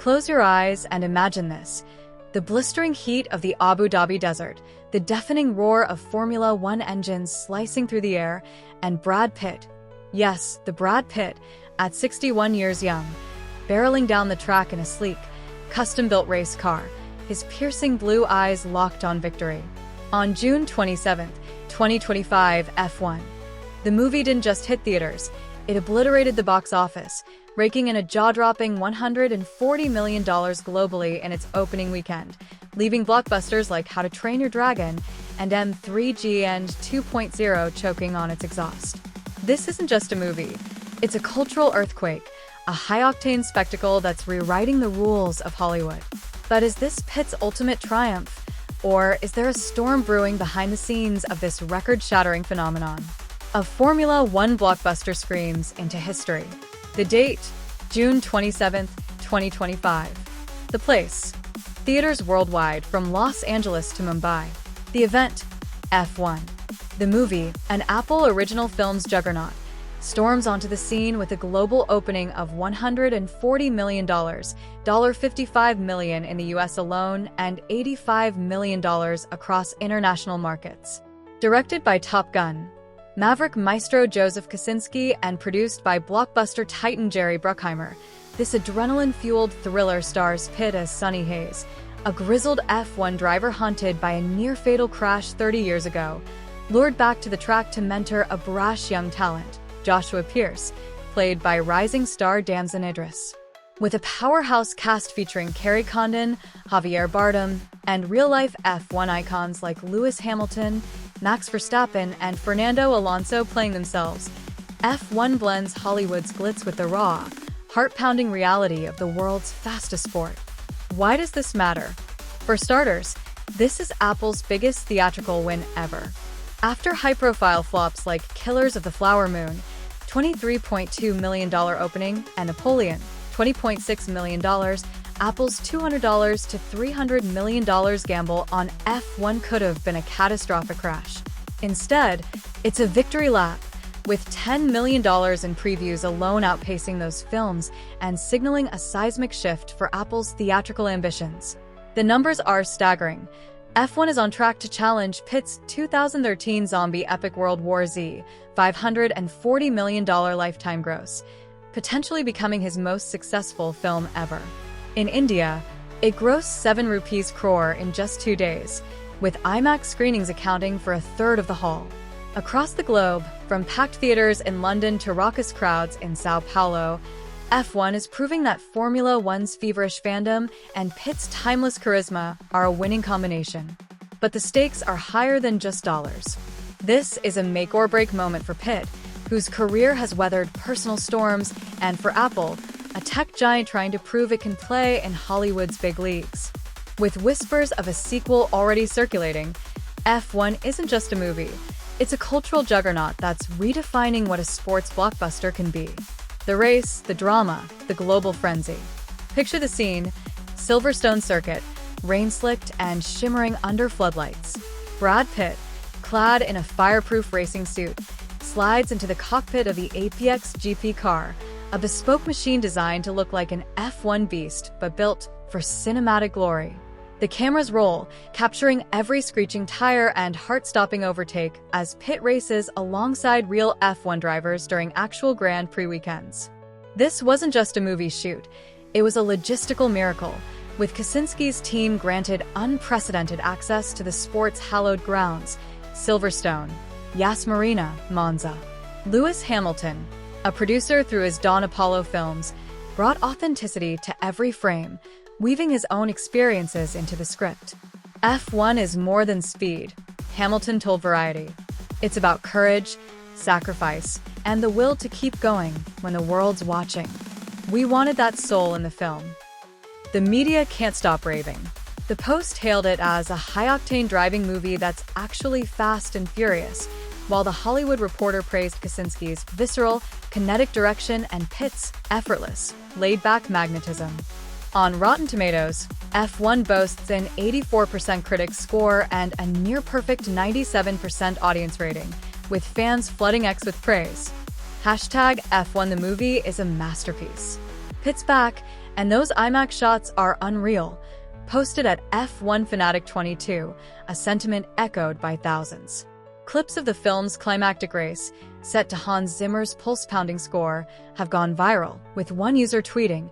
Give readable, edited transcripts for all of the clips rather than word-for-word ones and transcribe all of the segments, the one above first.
Close your eyes and imagine this. The blistering heat of the Abu Dhabi desert, the deafening roar of Formula One engines slicing through the air, and Brad Pitt. Yes, the Brad Pitt, at 61 years young, barreling down the track in a sleek, custom-built race car, his piercing blue eyes locked on victory. On June 27, 2025, F1. The movie didn't just hit theaters, it obliterated the box office, raking in a jaw-dropping $140 million globally in its opening weekend, leaving blockbusters like How to Train Your Dragon and M3G and 2.0 choking on its exhaust. This isn't just a movie, it's a cultural earthquake, a high-octane spectacle that's rewriting the rules of Hollywood. But is this Pitt's ultimate triumph? Or is there a storm brewing behind the scenes of this record-shattering phenomenon? A Formula One blockbuster screams into history. The date, June 27, 2025. The place, theaters worldwide from Los Angeles to Mumbai. The event, F1. The movie, an Apple Original Films juggernaut, storms onto the scene with a global opening of $140 million, $55 million in the US alone, and $85 million across international markets. Directed by Top Gun, Maverick maestro Joseph Kosinski and produced by blockbuster titan Jerry Bruckheimer, this adrenaline-fueled thriller stars Pitt as Sonny Hayes, a grizzled F1 driver haunted by a near-fatal crash 30 years ago, lured back to the track to mentor a brash young talent, Joshua Pierce, played by rising star Damson Idris. With a powerhouse cast featuring Kerry Condon, Javier Bardem, and real-life F1 icons like Lewis Hamilton, Max Verstappen, and Fernando Alonso playing themselves, F1 blends Hollywood's glitz with the raw, heart-pounding reality of the world's fastest sport. Why does this matter? For starters, this is Apple's biggest theatrical win ever. After high-profile flops like Killers of the Flower Moon, $23.2 million opening, and Napoleon, $20.6 million, Apple's $200 to $300 million gamble on F1 could have been a catastrophic crash. Instead, it's a victory lap, with $10 million in previews alone outpacing those films and signaling a seismic shift for Apple's theatrical ambitions. The numbers are staggering. F1 is on track to challenge Pitt's 2013 zombie epic World War Z, $540 million lifetime gross, potentially becoming his most successful film ever. In India, it grossed 7 crore in just 2 days, with IMAX screenings accounting for a third of the haul. Across the globe, from packed theaters in London to raucous crowds in Sao Paulo, F1 is proving that Formula One's feverish fandom and Pitt's timeless charisma are a winning combination. But the stakes are higher than just dollars. This is a make-or-break moment for Pitt, whose career has weathered personal storms, and for Apple, a tech giant trying to prove it can play in Hollywood's big leagues. With whispers of a sequel already circulating, F1 isn't just a movie. It's a cultural juggernaut that's redefining what a sports blockbuster can be. The race, the drama, the global frenzy. Picture the scene: Silverstone circuit, rain-slicked and shimmering under floodlights. Brad Pitt, clad in a fireproof racing suit, slides into the cockpit of the APX GP car, a bespoke machine designed to look like an F1 beast but built for cinematic glory. The cameras roll, capturing every screeching tire and heart-stopping overtake as Pitt races alongside real F1 drivers during actual Grand Prix weekends. This wasn't just a movie shoot, it was a logistical miracle, with Kosinski's team granted unprecedented access to the sport's hallowed grounds: Silverstone, Yas Marina, Monza. Lewis Hamilton, a producer through his Dawn Apollo films, brought authenticity to every frame, weaving his own experiences into the script. F1 is more than speed, Hamilton told Variety. It's about courage, sacrifice, and the will to keep going when the world's watching. We wanted that soul in the film. The media can't stop raving. The Post hailed it as a high-octane driving movie that's actually fast and furious, while The Hollywood Reporter praised Kosinski's visceral, kinetic direction and Pitt's effortless, laid-back magnetism. On Rotten Tomatoes, F1 boasts an 84% critics score and a near-perfect 97% audience rating, with fans flooding X with praise. #F1 the movie is a masterpiece. Pitt's back, And those IMAX shots are unreal. Posted at F1 Fanatic 22, a sentiment echoed by thousands. Clips of the film's climactic race, set to Hans Zimmer's pulse-pounding score, have gone viral, with one user tweeting,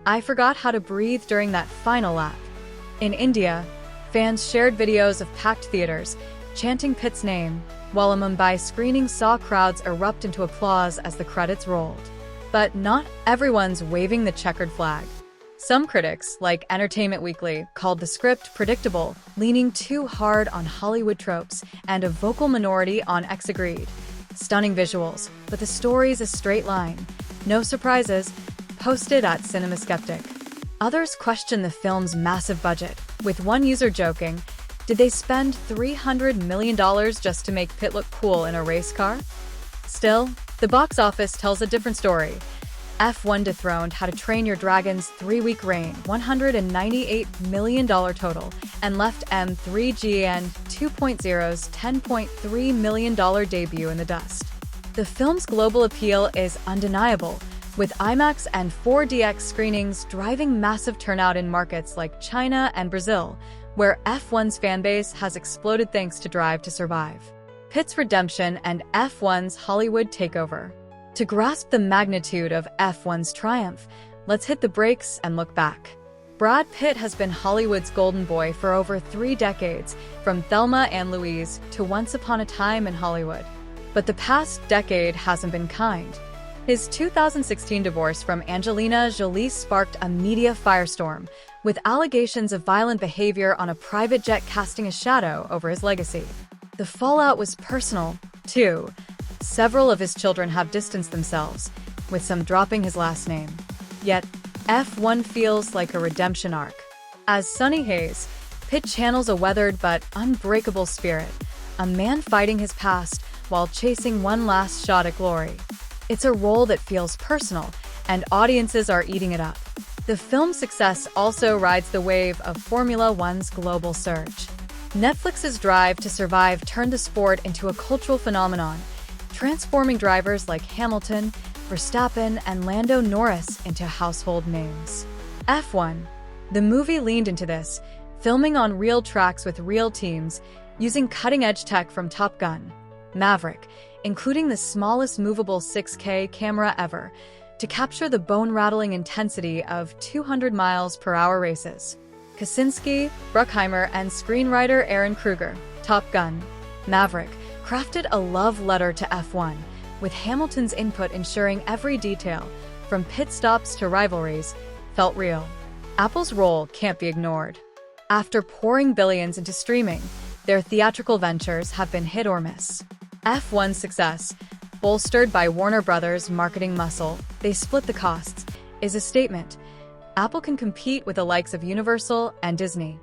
"I forgot how to breathe during that final lap." In India, fans shared videos of packed theaters, chanting Pitt's name, while a Mumbai screening saw crowds erupt into applause as the credits rolled. But not everyone's waving the checkered flag. Some critics, like Entertainment Weekly, called the script predictable, leaning too hard on Hollywood tropes, and a vocal minority on X agreed. Stunning visuals, but the story's a straight line. No surprises, posted at CinemaSkeptic. Others question the film's massive budget, with one user joking, "Did they spend $300 million just to make Pitt look cool in a race car?" Still, the box office tells a different story. F1 dethroned How to Train Your Dragon's 3-week reign, $198 million total, and left M3GN 2.0's $10.3 million debut in the dust. The film's global appeal is undeniable, with IMAX and 4DX screenings driving massive turnout in markets like China and Brazil, where F1's fanbase has exploded thanks to Drive to Survive, Pitt's redemption, and F1's Hollywood takeover. To grasp the magnitude of F1's triumph, let's hit the brakes and look back. Brad Pitt has been Hollywood's golden boy for over 3 decades, from Thelma and Louise to Once Upon a Time in Hollywood. But the past decade hasn't been kind. His 2016 divorce from Angelina Jolie sparked a media firestorm, with allegations of violent behavior on a private jet casting a shadow over his legacy. The fallout was personal, too. Several of his children have distanced themselves, with some dropping his last name. Yet, F1 feels like a redemption arc. As Sonny Hayes, Pitt channels a weathered but unbreakable spirit, a man fighting his past while chasing one last shot at glory. It's a role that feels personal, and audiences are eating it up. The film's success also rides the wave of Formula One's global surge. Netflix's Drive to Survive turned the sport into a cultural phenomenon, transforming drivers like Hamilton, Verstappen, and Lando Norris into household names. F1. The movie leaned into this, filming on real tracks with real teams, using cutting-edge tech from Top Gun, Maverick, including the smallest movable 6K camera ever, to capture the bone-rattling intensity of 200 miles per hour races. Kosinski, Bruckheimer, and screenwriter Aaron Kruger, Top Gun, Maverick, crafted a love letter to F1, with Hamilton's input ensuring every detail, from pit stops to rivalries, felt real. Apple's role can't be ignored. After pouring billions into streaming, their theatrical ventures have been hit or miss. F1's success, bolstered by Warner Brothers' marketing muscle, they split the costs, is a statement. Apple can compete with the likes of Universal and Disney.